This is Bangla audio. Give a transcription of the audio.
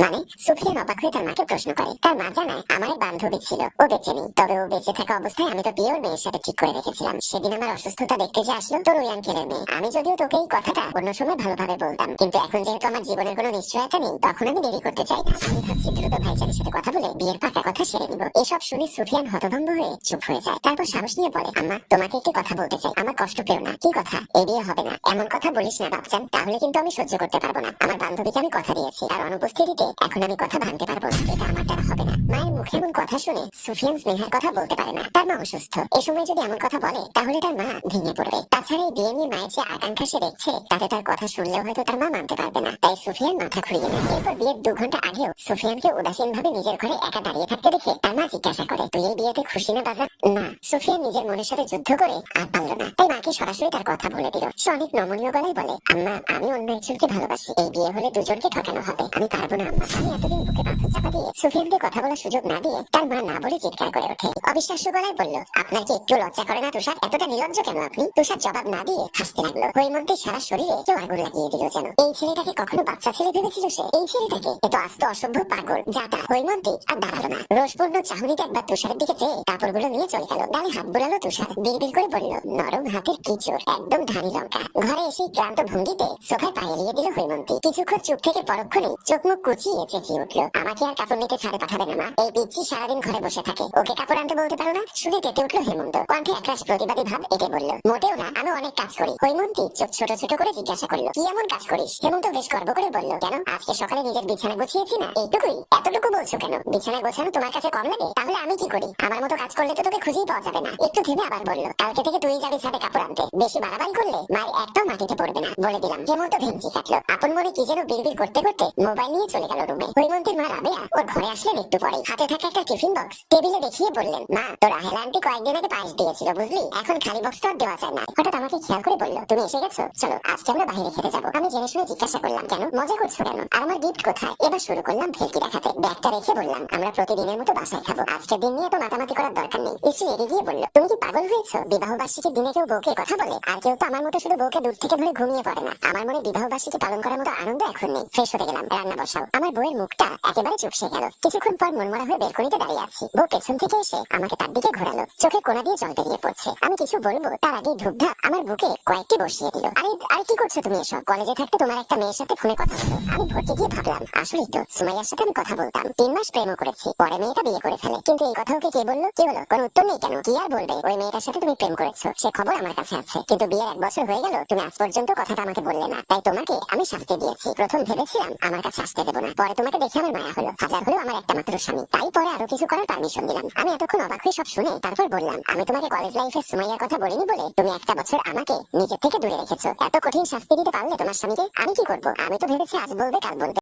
মানে? সুফিয়ান অবাক হয়ে তার মাকে প্রশ্ন করে। তার মা জানায়, আমার এক বান্ধবী ছিল, ও বেঁচে নেই। তবে ও বেঁচে থাকা অবস্থায় আমি তো বিয়ে ওর মেয়ের সাথে ঠিক করে রেখেছিলাম। সেদিন আমার অসুস্থতা দেখতে যে আসলো তোর ওই আঙ্কেলের মেয়ে। আমি যদিও তোকে এই কথাটা অন্য সময় ভালোভাবে বলতাম, কিন্তু এখন যেহেতু আমার জীবনের কোনো নিশ্চয়তা নেই, তখন আমি দেরি করতে চাই না। আমি ভাবছি দ্রুত ভাইজানের সাথে কথা বলে বিয়ের পাকা কথা সেরে নিব। এসব শুনে সুফিয়ান হতভম্ব হয়ে চুপ হয়ে যায়। তারপর সাহস নিয়ে বলে, আম্মা তোমাকে একটি কথা বলতে চাই, আমার কষ্ট পেও না। কি কথা? এই বিয়ে হবে না। এমন কথা বলিস না বাপজান, তাহলে কিন্তু আমি সহ্য করতে পারবো না। আমার বান্ধবীকে আমি কথা দিয়েছি, তার অনুপস্থিতিতে এখন আমি কথা ভাঙতে পারবো না। এটা আমার দ্বারা হবে না। মায়ের মুখে এমন কথা শুনে সুফিয়ান স্নেহার কথা বলতে পারে না। তার মা অসুস্থ, এই সময় যদি এমন কথা বলে তাহলে তার মা ভেঙে পড়বে। তাছাড়া এই বিয়ে নিয়ে মায়ের যে আকাঙ্ক্ষা সে দেখছে, তাতে তার কথা শুনলেও হয়তো তার মা মানতে পারবে না। তাই সুফিয়ান মাথা ঘুরিয়ে নেয়। এরপর বিয়ের 2 ঘন্টা আগেও সুফিয়ানকে উদাসীন ভাবে নিজের ঘরে একা দাঁড়িয়ে থাকতে দেখে তার মা জিজ্ঞাসা করে, তুই এই বিয়েতে খুশি না বাজার? না। সুফিয়ান নিজের মনের সাথে যুদ্ধ করে আর পারল না, তাই মাকে সরাসরি তার কথা বলে দিল। সে অনেক নমনীয় গলায় বলে, আম্মা আমি অন্য একজনকে ভালোবাসি। এই বিয়ে হলে দুজনকে ঠকানো হবে। আমি পারবো না আম্মা। আমি এতদিন বুকে পাথর চাপা দিয়ে সুফিয়ানকে কথা বলার সুযোগ না দিয়ে তার মা না বলে চিৎকার করে ওঠে। অবিশ্বাস্য গলায় বলল, আপনার কি একটু লজ্জা করে না তুষার? এতটা নির্লজ্জ কেন আপনি? তুষার জবাব না দিয়ে হাসতে লাগলো। হৈমন্তীর সারা শরীরে কেউ আগুন লাগিয়ে দিল যেন। এই ছেলেটাকে কখনো বাচ্চা ছেলে ভেবেছিল সে? এই ছেলেটাকে এত আস্ত অসভ্য পাগল যাতা। হৈমন্তী আর দাঁড়ালো না, রোষপূর্ণ চাহনিতে একবার তুষারের দিকে চেয়ে কাপড়গুলো নিয়ে চলে গেল। গালে হাত বুলালো তুষার, বিড়বিড় করে বলল, নরম হাতের কিচোর, একদম ধানি লঙ্কা। ঘরে এসে ক্লান্ত ভঙ্গিতে সোফায় পা এলিয়ে দিল হৈমন্তী। কিছুক্ষণ চুপ থেকে পরক্ষণে চোখ মুখ কুচিয়ে চেঁচিয়ে উঠল, আমাকে আর কাপড় নিতে ছাড়ে পাঠাবে না মা। এই পিচ্চি সারাদিন ঘরে বসে থাকে, ওকে কাপড় আনতে বলতে পারো না? শুনে কেটে উঠলো হেমন্ত, কণ্ঠে একরাশ প্রতিবাদী ভাব এঁটে বলল, মোটেও না, আমি অনেক কাজ করি। হৈমন্তী চোখ ছোট ছোট করে জিজ্ঞাসা করলো, কি এমন কাজ করিস? হেমন্ত বেশ গর্ব করে বলল, কেন আজকে সকালে নিজের বিছানা গুছিয়েছি না, এইটুকুই? এতটুকু বলছো কেন? বিছানা গোছানো তোমার কাছে কম লাগে? তাহলে আমি কি করি? আমার মতো কাজ করলে তো তোকে খুঁজেই পাওয়া যাবে না। একটু থেমে আবার বলল, কালকে থেকে তুই যাবি ছাদে কাপড় আনতে। বেশি বাড়াবাড়ি করলে মায়ের একটাও মাটিতে পড়বে না, বলে দিলাম। হেমন্ত ভেঙচি কাটলো, আপন মনে কি যেন বিড়বিড় করতে করতে মোবাইল নিয়ে চলে গেল রুমে। হৈমন্তীর মা রাবেয়া ওর ঘরে আসলেন একটু পরে। হাতে থাকা একটা টিফিন বক্স টেবিলে দেখিয়ে বললেন, মা তোর আহেলা আন্টি কয়েকদিন আগে পায়েস দিয়েছিল বুঝলি, এখন খালি বক্সটা দেওয়া যায় না। হঠাৎ আমাকে খেয়াল করে বলল, তুমি এসে গেছো, চলো আজকে আমরা বাইরে খেতে যাবো। আমি জেনে শুনে জিজ্ঞাসা করলাম, কেন? মজা করছো কেন? আর আমার গিফট কোথায়? এবার শুরু করলাম ভেলকি দেখাতে। ব্যাগটা রেখে বললাম, আমরা প্রতিদিনের মতো বাসায় খাবো, আজকের দিন নিয়ে তো মাতামাতি করার দরকার নেই। স্ত্রী এগিয়ে গিয়ে বলল, তুমি কি পাগল হয়েছো? বিবাহ বার্ষিকীর দিনে কেউ বউকে কথা বলে? আর কেউ তো আমার মতো শুধু বউকে দূর থেকে ধরে ঘুমিয়ে পড়ে না। আমার মনে বিবাহ বার্ষিকী পালন করার মতো আনন্দ এখন নেই। ফ্রেশ হতে গেলাম, রান্না বসাও। আমার বউয়ের মুখটা একেবারে চুপসে গেল। কিছুক্ষণ পর মনমরা হয়ে বেলকনিতে দাঁড়িয়ে আছি। বউ পেছন থেকে এসে আমাকে তার দিকে ঘোরালো, চোখে কোনা দিয়ে জল বেরিয়ে পড়ছে। আমি কিছু বলবো তার আগেই ধূপধাপ আমার বুকে কয়েকটি বসিয়ে দিল। আরে কি করছো তুমি এসব? কলেজে থাকতে তোমার একটা মেয়ের সাথে ফোনে কথা হলো। আমি ভর্তি গিয়ে ভাবলাম, আসলেই তো সুমাইয়ার সাথে আমি কথা বলতাম। 3 মাস প্রেমও করেছি, পরে মেয়েটা বিয়ে করে ফেলে। কিন্তু এই কথা ওকে কে বললো? কি হলো? কোনো উত্তর নেই কেন? কি আর বলবে? ওই মেয়েটার সাথে তুমি প্রেম করেছো সে খবর আমার কাছে আছে, কিন্তু বিয়ের 1 বছর হয়ে গেল তুমি আজ পর্যন্ত কথাটা আমাকে বললে না। তাই তোমাকে আমি শাস্তি দিয়েছি। প্রথম ভেবেছিলাম আমার কাছে আসতে দেবো না, পরে তোমাকে দেখে আমার মায়া হলো। হাজার হলেও আমার একটা মাত্র স্বামী, তাই পরে আরো কিছু করার পারমিশন দিলাম। আমি এতক্ষণ অবাক হয়ে সব শুনে তারপর বললাম, আমি তোমাকে কলেজ লাইফে সুমাইয়ার কথা বলিনি বলে তুমি 1টা বছর আমাকে নিজের থেকে দূরে রেখেছো। এত কঠিন শাস্তি দিতে পারলে তোমার স্বামীকে? আমি কি করবো? আমি তো ভেবেছি আজ বলবে কাল বলবে।